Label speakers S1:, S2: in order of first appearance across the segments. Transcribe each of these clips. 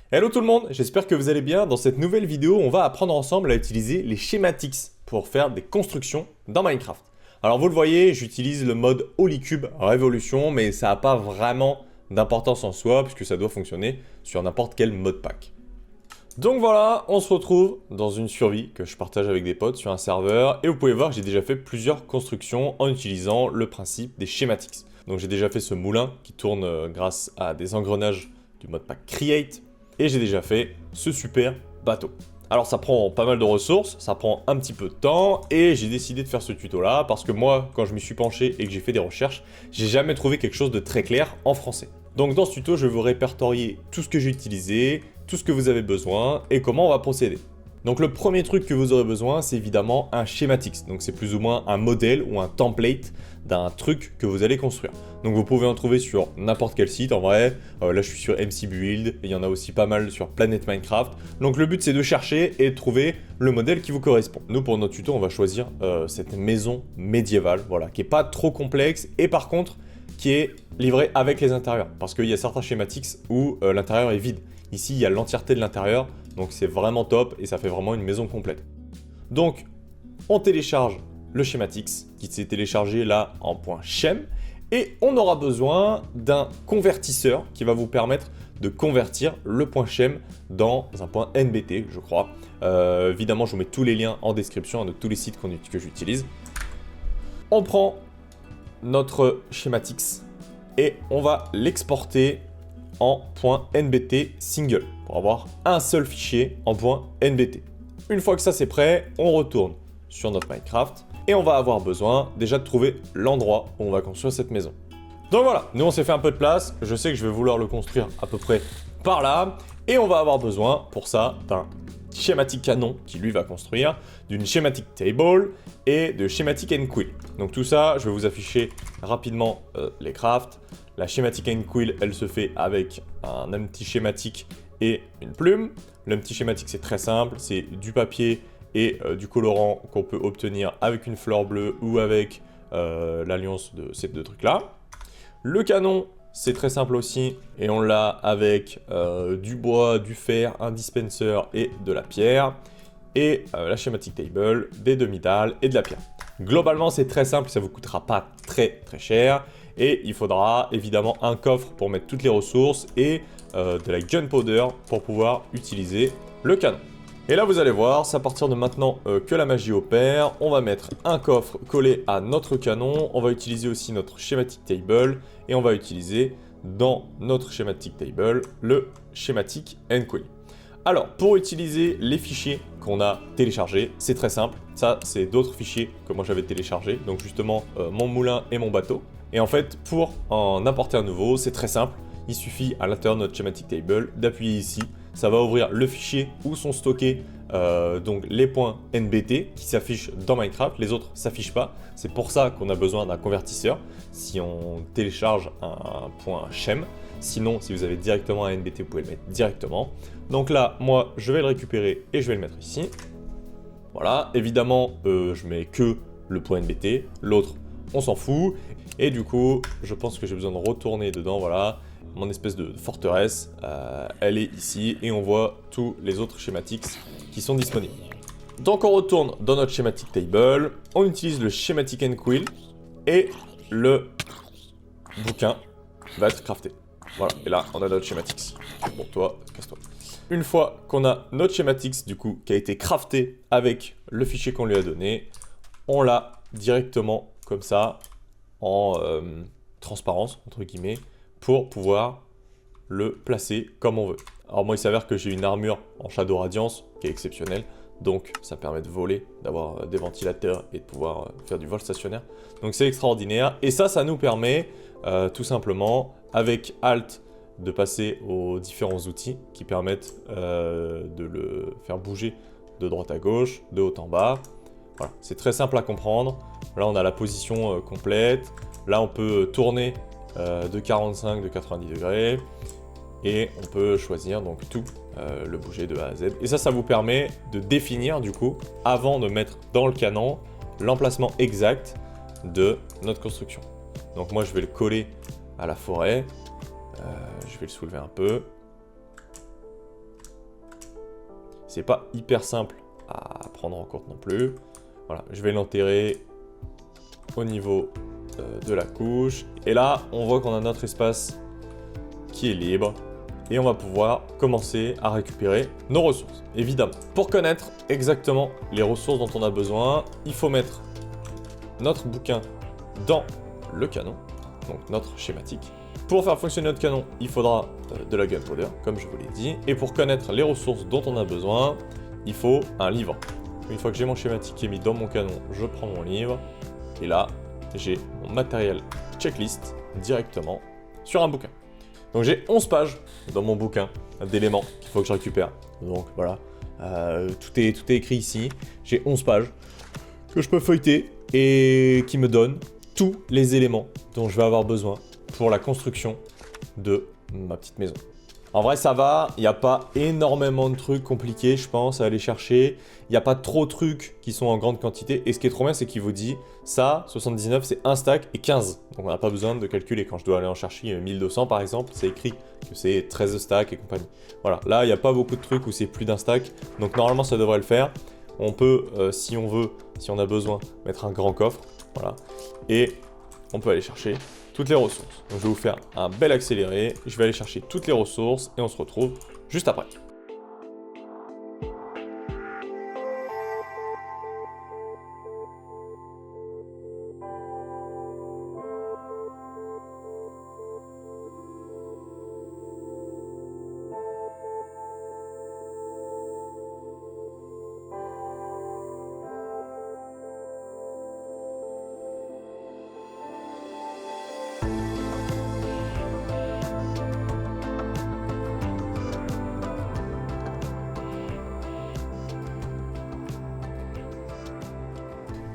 S1: Hello tout le monde, j'espère que vous allez bien. Dans cette nouvelle vidéo, on va apprendre ensemble à utiliser les schematics pour faire des constructions dans Minecraft. Alors vous le voyez, j'utilise le mode Holy-Cube Révolution, mais ça n'a pas vraiment d'importance en soi, puisque ça doit fonctionner sur n'importe quel modpack. Donc voilà, on se retrouve dans une survie que je partage avec des potes sur un serveur, et vous pouvez voir que j'ai déjà fait plusieurs constructions en utilisant le principe des schematics. Donc j'ai déjà fait ce moulin qui tourne grâce à des engrenages du modpack Create, et j'ai déjà fait ce super bateau. Alors ça prend pas mal de ressources, ça prend un petit peu de temps, et j'ai décidé de faire ce tuto là parce que moi, quand je m'y suis penché et que j'ai fait des recherches, j'ai jamais trouvé quelque chose de très clair en français. Donc dans ce tuto, je vais vous répertorier tout ce que j'ai utilisé, tout ce que vous avez besoin et comment on va procéder. Donc le premier truc que vous aurez besoin, c'est évidemment un schematics. Donc c'est plus ou moins un modèle ou un template d'un truc que vous allez construire. Donc vous pouvez en trouver sur n'importe quel site en vrai. Là je suis sur MC Build, et il y en a aussi pas mal sur Planet Minecraft. Donc le but c'est de chercher et de trouver le modèle qui vous correspond. Nous pour notre tuto on va choisir cette maison médiévale, voilà, qui est pas trop complexe et par contre qui est livrée avec les intérieurs. Parce qu'il y a certains schematics où l'intérieur est vide. Ici il y a l'entièreté de l'intérieur, donc c'est vraiment top et ça fait vraiment une maison complète. Donc on télécharge le schematics qui s'est téléchargé là en .shem et on aura besoin d'un convertisseur qui va vous permettre de convertir le .shem dans un .nbt, je crois. Évidemment, je vous mets tous les liens en description de tous les sites que j'utilise. On prend notre schematics et on va l'exporter en .nbt single pour avoir un seul fichier en .nbt. Une fois que ça c'est prêt, on retourne sur notre Minecraft et on va avoir besoin déjà de trouver l'endroit où on va construire cette maison. Donc voilà, nous on s'est fait un peu de place, je sais que je vais vouloir le construire à peu près par là et on va avoir besoin pour ça d'un schematic canon qui lui va construire, d'une schematic table et de schematic quill. Donc tout ça, je vais vous afficher rapidement les crafts. La schematic quill, elle se fait avec un empty schematic et une plume. L'empty schematic c'est très simple, c'est du papier et du colorant qu'on peut obtenir avec une fleur bleue ou avec l'alliance de ces deux trucs-là. Le canon, c'est très simple aussi, et on l'a avec du bois, du fer, un dispenser et de la pierre. Et la schematic table, des demi-dalles et de la pierre. Globalement, c'est très simple, ça ne vous coûtera pas très cher. Et il faudra évidemment un coffre pour mettre toutes les ressources et de la gunpowder pour pouvoir utiliser le canon. Et là, vous allez voir, c'est à partir de maintenant que la magie opère. On va mettre un coffre collé à notre canon. On va utiliser aussi notre schematic table. Et on va utiliser dans notre schematic table le schematic quill. Alors, pour utiliser les fichiers qu'on a téléchargés, c'est très simple. Ça, c'est d'autres fichiers que moi j'avais téléchargés. Donc justement, mon moulin et mon bateau. Et en fait, pour en importer un nouveau, c'est très simple. Il suffit à l'intérieur de notre schematic table d'appuyer ici. Ça va ouvrir le fichier où sont stockés donc les points NBT qui s'affichent dans Minecraft. Les autres ne s'affichent pas. C'est pour ça qu'on a besoin d'un convertisseur si on télécharge un point .shem. Sinon, si vous avez directement un NBT, vous pouvez le mettre directement. Donc là, moi, je vais le récupérer et je vais le mettre ici. Voilà, évidemment, je mets que le point NBT. L'autre, on s'en fout. Et du coup, je pense que j'ai besoin de retourner dedans, voilà. Mon espèce de forteresse, elle est ici. Et on voit tous les autres schematics qui sont disponibles. Donc on retourne dans notre schematic table. On utilise le schematic quill. Et le bouquin va être crafté. Voilà, et là, on a notre schematics. Bon, toi, casse-toi. Une fois qu'on a notre schematics, du coup, qui a été crafté avec le fichier qu'on lui a donné, on l'a directement, comme ça, en transparence, entre guillemets, pour pouvoir le placer comme on veut. Alors moi, il s'avère que j'ai une armure en Shadow Radiance, qui est exceptionnelle, donc ça permet de voler, d'avoir des ventilateurs et de pouvoir faire du vol stationnaire. Donc c'est extraordinaire, et ça nous permet tout simplement, avec Alt, de passer aux différents outils qui permettent de le faire bouger de droite à gauche, de haut en bas. Voilà, c'est très simple à comprendre. Là, on a la position complète. Là, on peut tourner de 45, de 90 degrés. Et on peut choisir donc tout, le bouger de A à Z. Et ça vous permet de définir du coup, avant de mettre dans le canon, l'emplacement exact de notre construction. Donc moi, je vais le coller à la forêt. Je vais le soulever un peu. c'est pas hyper simple à prendre en compte non plus. Voilà, je vais l'enterrer au niveau de la couche. Et là, on voit qu'on a notre espace qui est libre. Et on va pouvoir commencer à récupérer nos ressources, évidemment. Pour connaître exactement les ressources dont on a besoin, il faut mettre notre bouquin dans le canon, donc notre schématique. Pour faire fonctionner notre canon, il faudra de la gunpowder, comme je vous l'ai dit. Et pour connaître les ressources dont on a besoin, il faut un livre. Une fois que j'ai mon schématique qui est mis dans mon canon, je prends mon livre. Et là, j'ai mon matériel checklist directement sur un bouquin. Donc j'ai 11 pages dans mon bouquin d'éléments qu'il faut que je récupère. Donc voilà, tout est écrit ici. J'ai 11 pages que je peux feuilleter et qui me donnent tous les éléments dont je vais avoir besoin pour la construction de ma petite maison. En vrai, ça va, il n'y a pas énormément de trucs compliqués, je pense, à aller chercher. Il n'y a pas trop de trucs qui sont en grande quantité. Et ce qui est trop bien, c'est qu'il vous dit, ça, 79, c'est 1 stack et 15. Donc on n'a pas besoin de calculer. Quand je dois aller en chercher 1200, par exemple, c'est écrit que c'est 13 stacks et compagnie. Voilà, là, il n'y a pas beaucoup de trucs où c'est plus d'un stack. Donc normalement, ça devrait le faire. On peut, si on veut, si on a besoin, mettre un grand coffre. Voilà. Et on peut aller chercher toutes les ressources. Donc je vais vous faire un bel accéléré, je vais aller chercher toutes les ressources et on se retrouve juste après.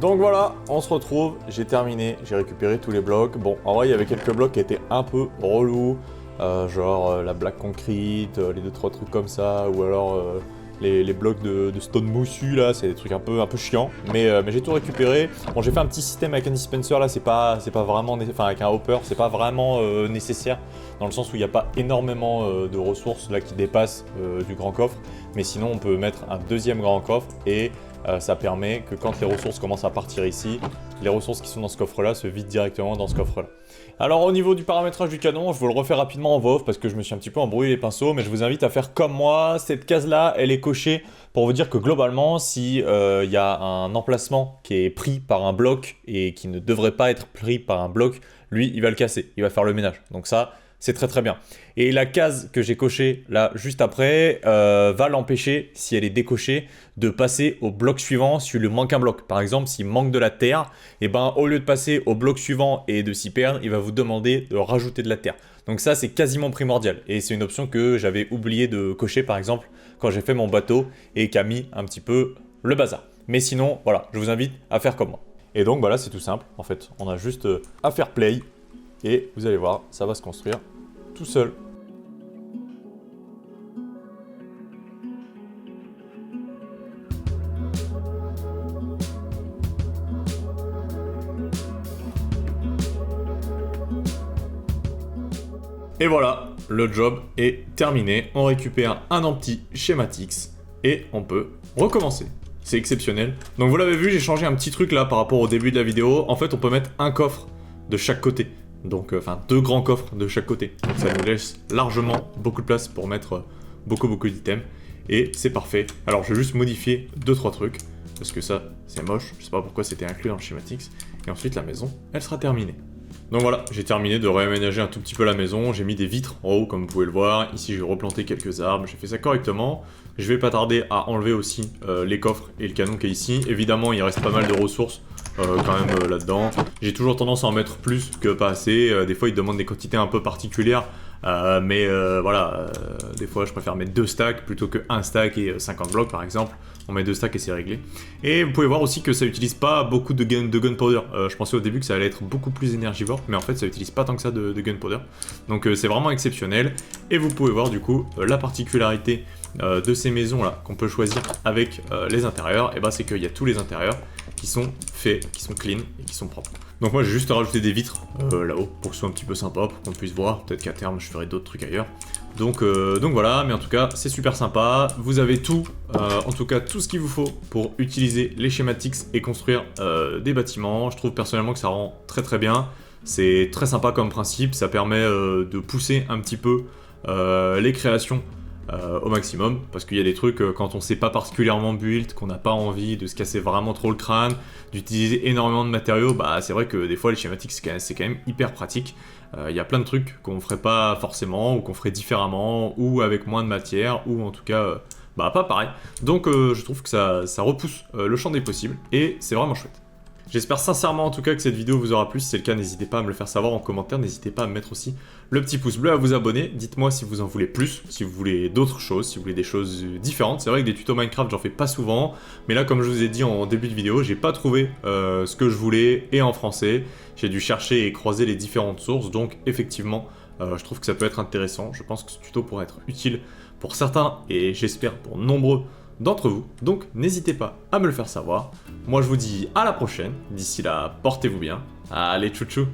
S1: Donc voilà, on se retrouve, j'ai terminé, j'ai récupéré tous les blocs. Bon, en vrai, il y avait quelques blocs qui étaient un peu relous, genre la black concrete, les 2-3 trucs comme ça, ou alors les blocs de stone moussu, là, c'est des trucs un peu chiants. Mais j'ai tout récupéré. Bon, j'ai fait un petit système avec un dispenser, là, c'est pas vraiment, enfin avec un hopper, c'est pas vraiment nécessaire, dans le sens où il n'y a pas énormément de ressources là qui dépassent du grand coffre. Mais sinon, on peut mettre un deuxième grand coffre et ça permet que quand les ressources commencent à partir ici, les ressources qui sont dans ce coffre-là se vident directement dans ce coffre-là. Alors au niveau du paramétrage du canon, je vous le refais rapidement en voix off parce que je me suis un petit peu embrouillé les pinceaux, mais je vous invite à faire comme moi. Cette case-là, elle est cochée pour vous dire que globalement, si y a un emplacement qui est pris par un bloc et qui ne devrait pas être pris par un bloc, lui, il va le casser, il va faire le ménage. Donc ça, c'est très très bien. Et la case que j'ai cochée là juste après va l'empêcher, si elle est décochée, de passer au bloc suivant s'il lui manque un bloc. Par exemple, s'il manque de la terre, et ben au lieu de passer au bloc suivant et de s'y perdre, il va vous demander de rajouter de la terre. Donc ça, c'est quasiment primordial. Et c'est une option que j'avais oublié de cocher, par exemple, quand j'ai fait mon bateau et qui a mis un petit peu le bazar. Mais sinon, voilà, je vous invite à faire comme moi. Et donc, voilà, c'est tout simple. En fait, on a juste à faire play et vous allez voir, ça va se construire tout seul. Et voilà, le job est terminé. On récupère un empty Schematix et on peut recommencer. C'est exceptionnel. Donc vous l'avez vu, j'ai changé un petit truc là par rapport au début de la vidéo. En fait, on peut mettre un coffre de chaque côté. Donc, enfin, 2 grands coffres de chaque côté. Donc ça nous laisse largement beaucoup de place pour mettre beaucoup d'items. Et c'est parfait. Alors, je vais juste modifier 2-3 trucs. Parce que ça, c'est moche. Je sais pas pourquoi c'était inclus dans le Schematix. Et ensuite, la maison, elle sera terminée. Donc voilà, j'ai terminé de réaménager un tout petit peu la maison. J'ai mis des vitres en haut, comme vous pouvez le voir. Ici, j'ai replanté quelques arbres. J'ai fait ça correctement. Je vais pas tarder à enlever aussi les coffres et le canon qui est ici. Évidemment, il reste pas mal de ressources quand même là-dedans. J'ai toujours tendance à en mettre plus que pas assez. Des fois, ils demandent des quantités un peu particulières. Mais voilà, des fois, je préfère mettre 2 stacks plutôt que 1 stack et 50 blocs, par exemple. On met 2 stacks et c'est réglé. Et vous pouvez voir aussi que ça utilise pas beaucoup de gunpowder. Je pensais au début que ça allait être beaucoup plus énergivore, mais en fait ça utilise pas tant que ça de gunpowder. Donc c'est vraiment exceptionnel. Et vous pouvez voir du coup la particularité de ces maisons là qu'on peut choisir avec les intérieurs, et ben c'est qu'il y a tous les intérieurs qui sont faits, qui sont clean et qui sont propres. Donc moi j'ai juste rajouté des vitres là-haut pour que ce soit un petit peu sympa, pour qu'on puisse voir. Peut-être qu'à terme je ferai d'autres trucs ailleurs. Donc voilà, mais en tout cas c'est super sympa, vous avez tout, en tout cas tout ce qu'il vous faut pour utiliser les schématiques et construire des bâtiments. Je trouve personnellement que ça rend très très bien, c'est très sympa comme principe, ça permet de pousser un petit peu les créations au maximum, parce qu'il y a des trucs quand on sait pas particulièrement build, qu'on n'a pas envie de se casser vraiment trop le crâne, d'utiliser énormément de matériaux, bah c'est vrai que des fois les schématiques c'est quand même hyper pratique. Il y a plein de trucs qu'on ferait pas forcément, ou qu'on ferait différemment, ou avec moins de matière, ou en tout cas bah pas pareil. Donc je trouve que ça repousse le champ des possibles, et c'est vraiment chouette. J'espère sincèrement en tout cas que cette vidéo vous aura plu. Si c'est le cas, n'hésitez pas à me le faire savoir en commentaire. N'hésitez pas à me mettre aussi le petit pouce bleu, à vous abonner. Dites-moi si vous en voulez plus, si vous voulez d'autres choses, si vous voulez des choses différentes. C'est vrai que des tutos Minecraft, j'en fais pas souvent. Mais là, comme je vous ai dit en début de vidéo, j'ai pas trouvé ce que je voulais et en français. J'ai dû chercher et croiser les différentes sources. Donc effectivement, je trouve que ça peut être intéressant. Je pense que ce tuto pourrait être utile pour certains et j'espère pour nombreux d'entre vous, donc n'hésitez pas à me le faire savoir. Moi je vous dis à la prochaine, d'ici là portez-vous bien, allez tchou tchou.